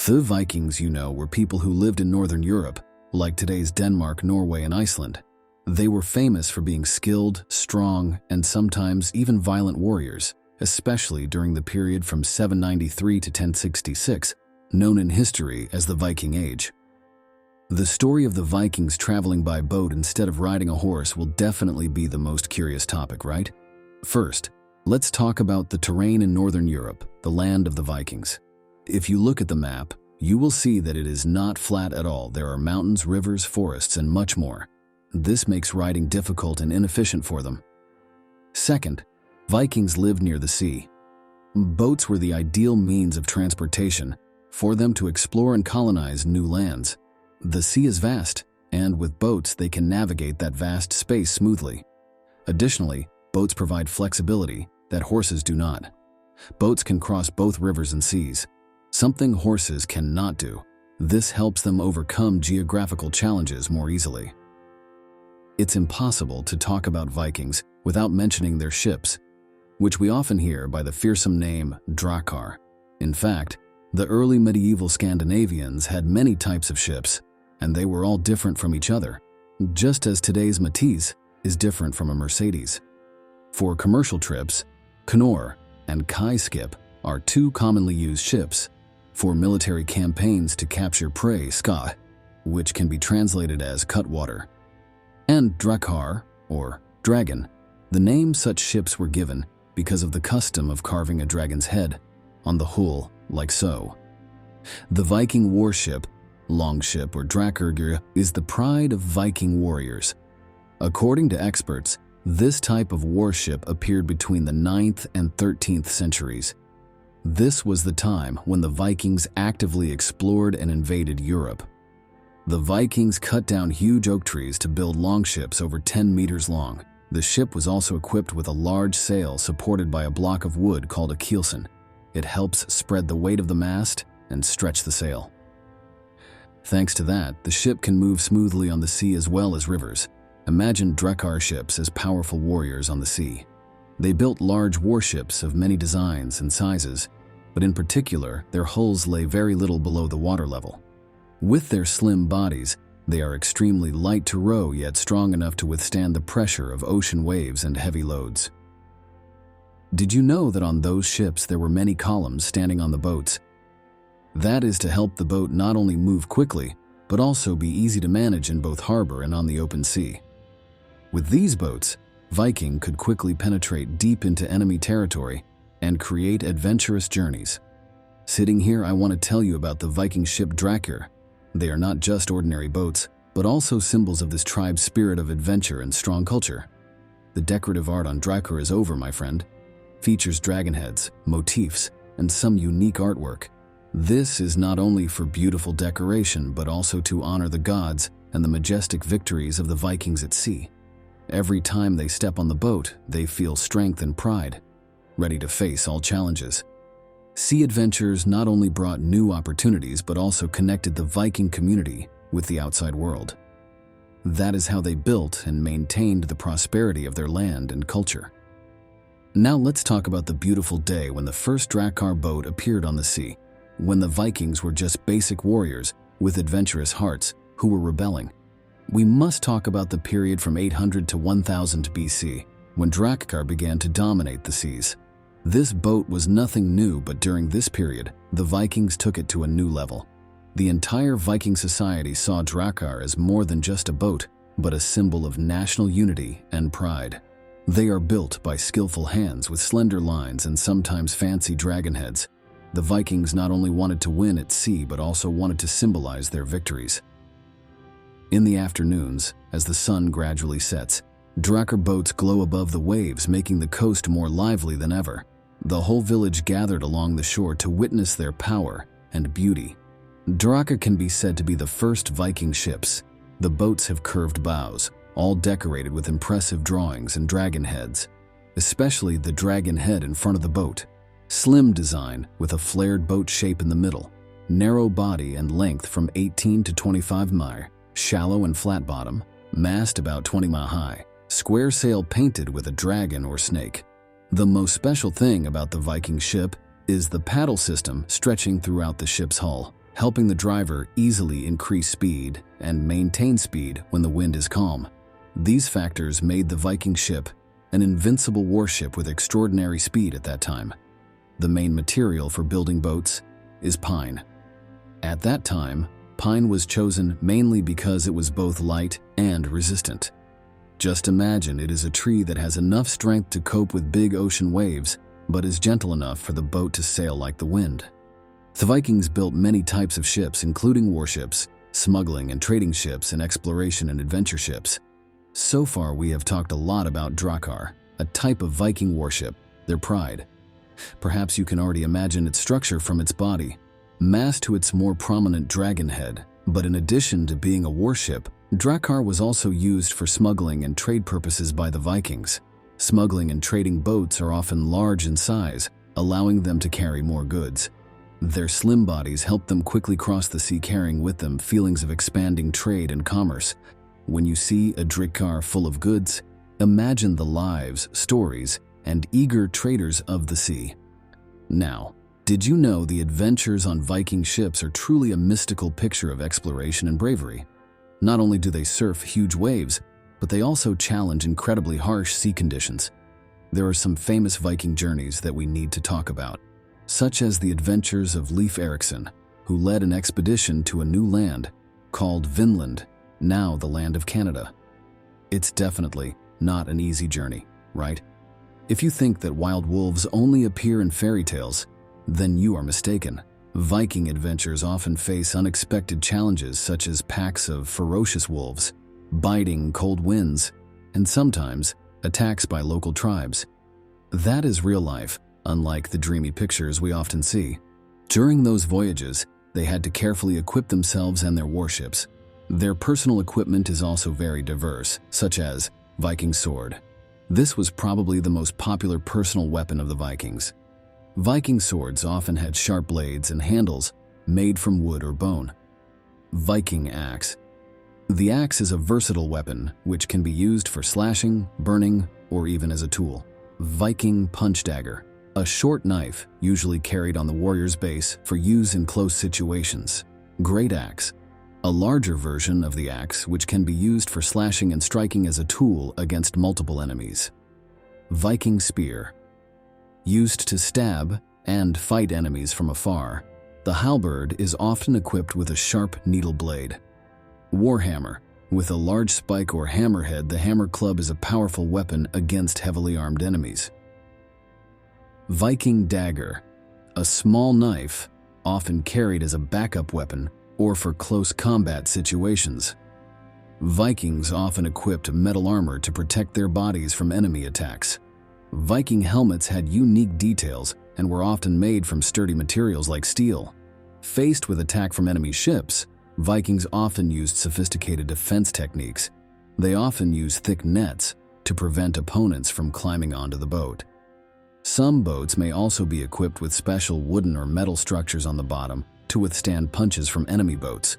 The Vikings, were people who lived in northern Europe, like today's Denmark, Norway, and Iceland. They were famous for being skilled, strong, and sometimes even violent warriors, especially during the period from 793 to 1066, known in history as the Viking Age. The story of the Vikings traveling by boat instead of riding a horse will definitely be the most curious topic, right? First, let's talk about the terrain in northern Europe, the land of the Vikings. If you look at the map, you will see that it is not flat at all. There are mountains, rivers, forests, and much more. This makes riding difficult and inefficient for them. Second, Vikings lived near the sea. Boats were the ideal means of transportation for them to explore and colonize new lands. The sea is vast, and with boats they can navigate that vast space smoothly. Additionally, boats provide flexibility that horses do not. Boats can cross both rivers and seas, something horses cannot do. This helps them overcome geographical challenges more easily. It's impossible to talk about Vikings without mentioning their ships, which we often hear by the fearsome name Drakkar. In fact, the early medieval Scandinavians had many types of ships, and they were all different from each other, just as today's Matisse is different from a Mercedes. For commercial trips, Knor and Kaiskip are two commonly used ships. For military campaigns to capture prey, Ska, which can be translated as cutwater, and Drakkar, or dragon. The name such ships were given because of the custom of carving a dragon's head on the hull, like so. The Viking warship, longship or Drakkar, is the pride of Viking warriors. According to experts, this type of warship appeared between the 9th and 13th centuries. This was the time when the Vikings actively explored and invaded Europe. The Vikings cut down huge oak trees to build longships over 10 meters long. The ship was also equipped with a large sail supported by a block of wood called a keelson. It helps spread the weight of the mast and stretch the sail. Thanks to that, the ship can move smoothly on the sea as well as rivers. Imagine Drakkar ships as powerful warriors on the sea. They built large warships of many designs and sizes, but in particular, their hulls lay very little below the water level. With their slim bodies, they are extremely light to row yet strong enough to withstand the pressure of ocean waves and heavy loads. Did you know that on those ships there were many columns standing on the boats? That is to help the boat not only move quickly, but also be easy to manage in both harbor and on the open sea. With these boats, Viking could quickly penetrate deep into enemy territory and create adventurous journeys. Sitting here, I want to tell you about the Viking ship Drakkar. They are not just ordinary boats, but also symbols of this tribe's spirit of adventure and strong culture. The decorative art on Drakkar is over, my friend. Features dragon heads, motifs, and some unique artwork. This is not only for beautiful decoration, but also to honor the gods and the majestic victories of the Vikings at sea. Every time they step on the boat, they feel strength and pride, ready to face all challenges. Sea adventures not only brought new opportunities, but also connected the Viking community with the outside world. That is how they built and maintained the prosperity of their land and culture. Now let's talk about the beautiful day when the first Drakkar boat appeared on the sea, when the Vikings were just basic warriors with adventurous hearts who were rebelling. We must talk about the period from 800 to 1000 BC, when Drakkar began to dominate the seas. This boat was nothing new, but during this period, the Vikings took it to a new level. The entire Viking society saw Drakkar as more than just a boat, but a symbol of national unity and pride. They are built by skillful hands with slender lines and sometimes fancy dragon heads. The Vikings not only wanted to win at sea, but also wanted to symbolize their victories. In the afternoons, as the sun gradually sets, Drakkar boats glow above the waves, making the coast more lively than ever. The whole village gathered along the shore to witness their power and beauty. Drakkar can be said to be the first Viking ships. The boats have curved bows, all decorated with impressive drawings and dragon heads, especially the dragon head in front of the boat. Slim design with a flared boat shape in the middle, narrow body and length from 18 to 25 mi, shallow and flat bottom, mast about 20 mi high, square sail painted with a dragon or snake. The most special thing about the Viking ship is the paddle system stretching throughout the ship's hull. helping the driver easily increase speed and maintain speed when the wind is calm. These factors made the Viking ship an invincible warship with extraordinary speed at that time. The main material for building boats is pine. At that time, pine was chosen mainly because it was both light and resistant. Just imagine it is a tree that has enough strength to cope with big ocean waves, but is gentle enough for the boat to sail like the wind. The Vikings built many types of ships, including warships, smuggling and trading ships, and exploration and adventure ships. So far, we have talked a lot about Drakkar, a type of Viking warship, their pride. Perhaps you can already imagine its structure from its body, mast to its more prominent dragon head. But in addition to being a warship, Drakkar was also used for smuggling and trade purposes by the Vikings. Smuggling and trading boats are often large in size, allowing them to carry more goods. Their slim bodies help them quickly cross the sea, carrying with them feelings of expanding trade and commerce. When you see a Drakkar full of goods, imagine the lives, stories, and eager traders of the sea. Now, did you know the adventures on Viking ships are truly a mystical picture of exploration and bravery? Not only do they surf huge waves, but they also challenge incredibly harsh sea conditions. There are some famous Viking journeys that we need to talk about, such as the adventures of Leif Erikson, who led an expedition to a new land called Vinland, now the land of Canada. It's definitely not an easy journey, right? If you think that wild wolves only appear in fairy tales, then you are mistaken. Viking adventures often face unexpected challenges such as packs of ferocious wolves, biting cold winds, and sometimes attacks by local tribes. That is real life, unlike the dreamy pictures we often see. During those voyages, they had to carefully equip themselves and their warships. Their personal equipment is also very diverse, such as Viking sword. This was probably the most popular personal weapon of the Vikings. Viking swords often had sharp blades and handles made from wood or bone. Viking axe. The axe is a versatile weapon which can be used for slashing, burning, or even as a tool. Viking punch dagger. A short knife usually carried on the warrior's base for use in close situations. Great axe. A larger version of the axe which can be used for slashing and striking as a tool against multiple enemies. Viking spear. Used to stab and fight enemies from afar, the halberd is often equipped with a sharp needle blade. Warhammer. With a large spike or hammerhead, the hammer club is a powerful weapon against heavily armed enemies. Viking dagger. A small knife, often carried as a backup weapon or for close combat situations. Vikings often equipped metal armor to protect their bodies from enemy attacks. Viking helmets had unique details and were often made from sturdy materials like steel. Faced with attack from enemy ships, Vikings often used sophisticated defense techniques. They often used thick nets to prevent opponents from climbing onto the boat. Some boats may also be equipped with special wooden or metal structures on the bottom to withstand punches from enemy boats.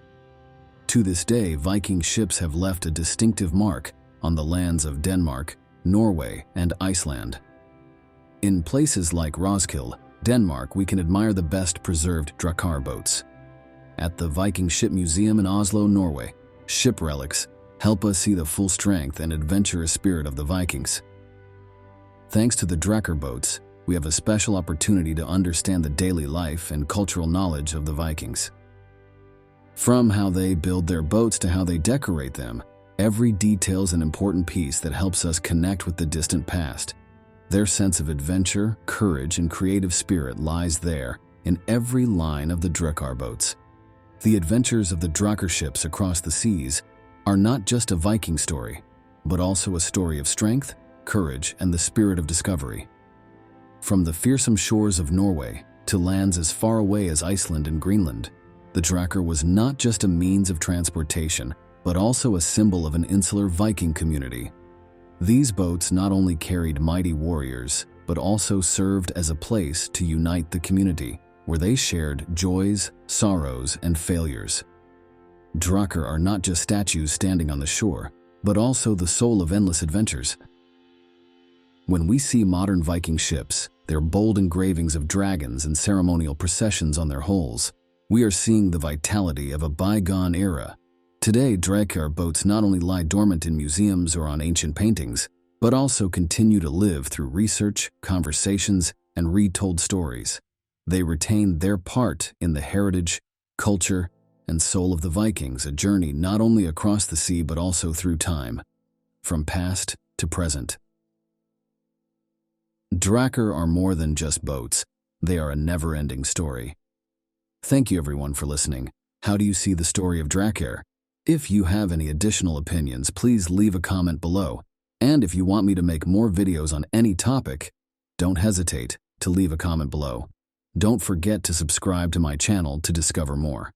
To this day, Viking ships have left a distinctive mark on the lands of Denmark, Norway, and Iceland. In places like Roskilde, Denmark, we can admire the best preserved Drakkar boats. At the Viking Ship Museum in Oslo, Norway, ship relics help us see the full strength and adventurous spirit of the Vikings. Thanks to the Drakkar boats, we have a special opportunity to understand the daily life and cultural knowledge of the Vikings. From how they build their boats to how they decorate them, every detail is an important piece that helps us connect with the distant past. Their sense of adventure, courage, and creative spirit lies there in every line of the Drakkar boats. The adventures of the Drakkar ships across the seas are not just a Viking story, but also a story of strength, courage, and the spirit of discovery. From the fearsome shores of Norway to lands as far away as Iceland and Greenland, the Drakkar was not just a means of transportation, but also a symbol of an insular Viking community. These boats not only carried mighty warriors, but also served as a place to unite the community, where they shared joys, sorrows, and failures. Drakkar are not just statues standing on the shore, but also the soul of endless adventures. When we see modern Viking ships, their bold engravings of dragons and ceremonial processions on their hulls, We are seeing the vitality of a bygone era. Today, drakkar boats not only lie dormant in museums or on ancient paintings, but also continue to live through research, conversations, and retold stories. They retain their part in the heritage, culture, and soul of the Vikings, a journey not only across the sea but also through time, from past to present. Drakkar are more than just boats. They are a never-ending story. Thank you everyone for listening. How do you see the story of drakkar? If you have any additional opinions, please leave a comment below. And if you want me to make more videos on any topic, don't hesitate to leave a comment below. Don't forget to subscribe to my channel to discover more.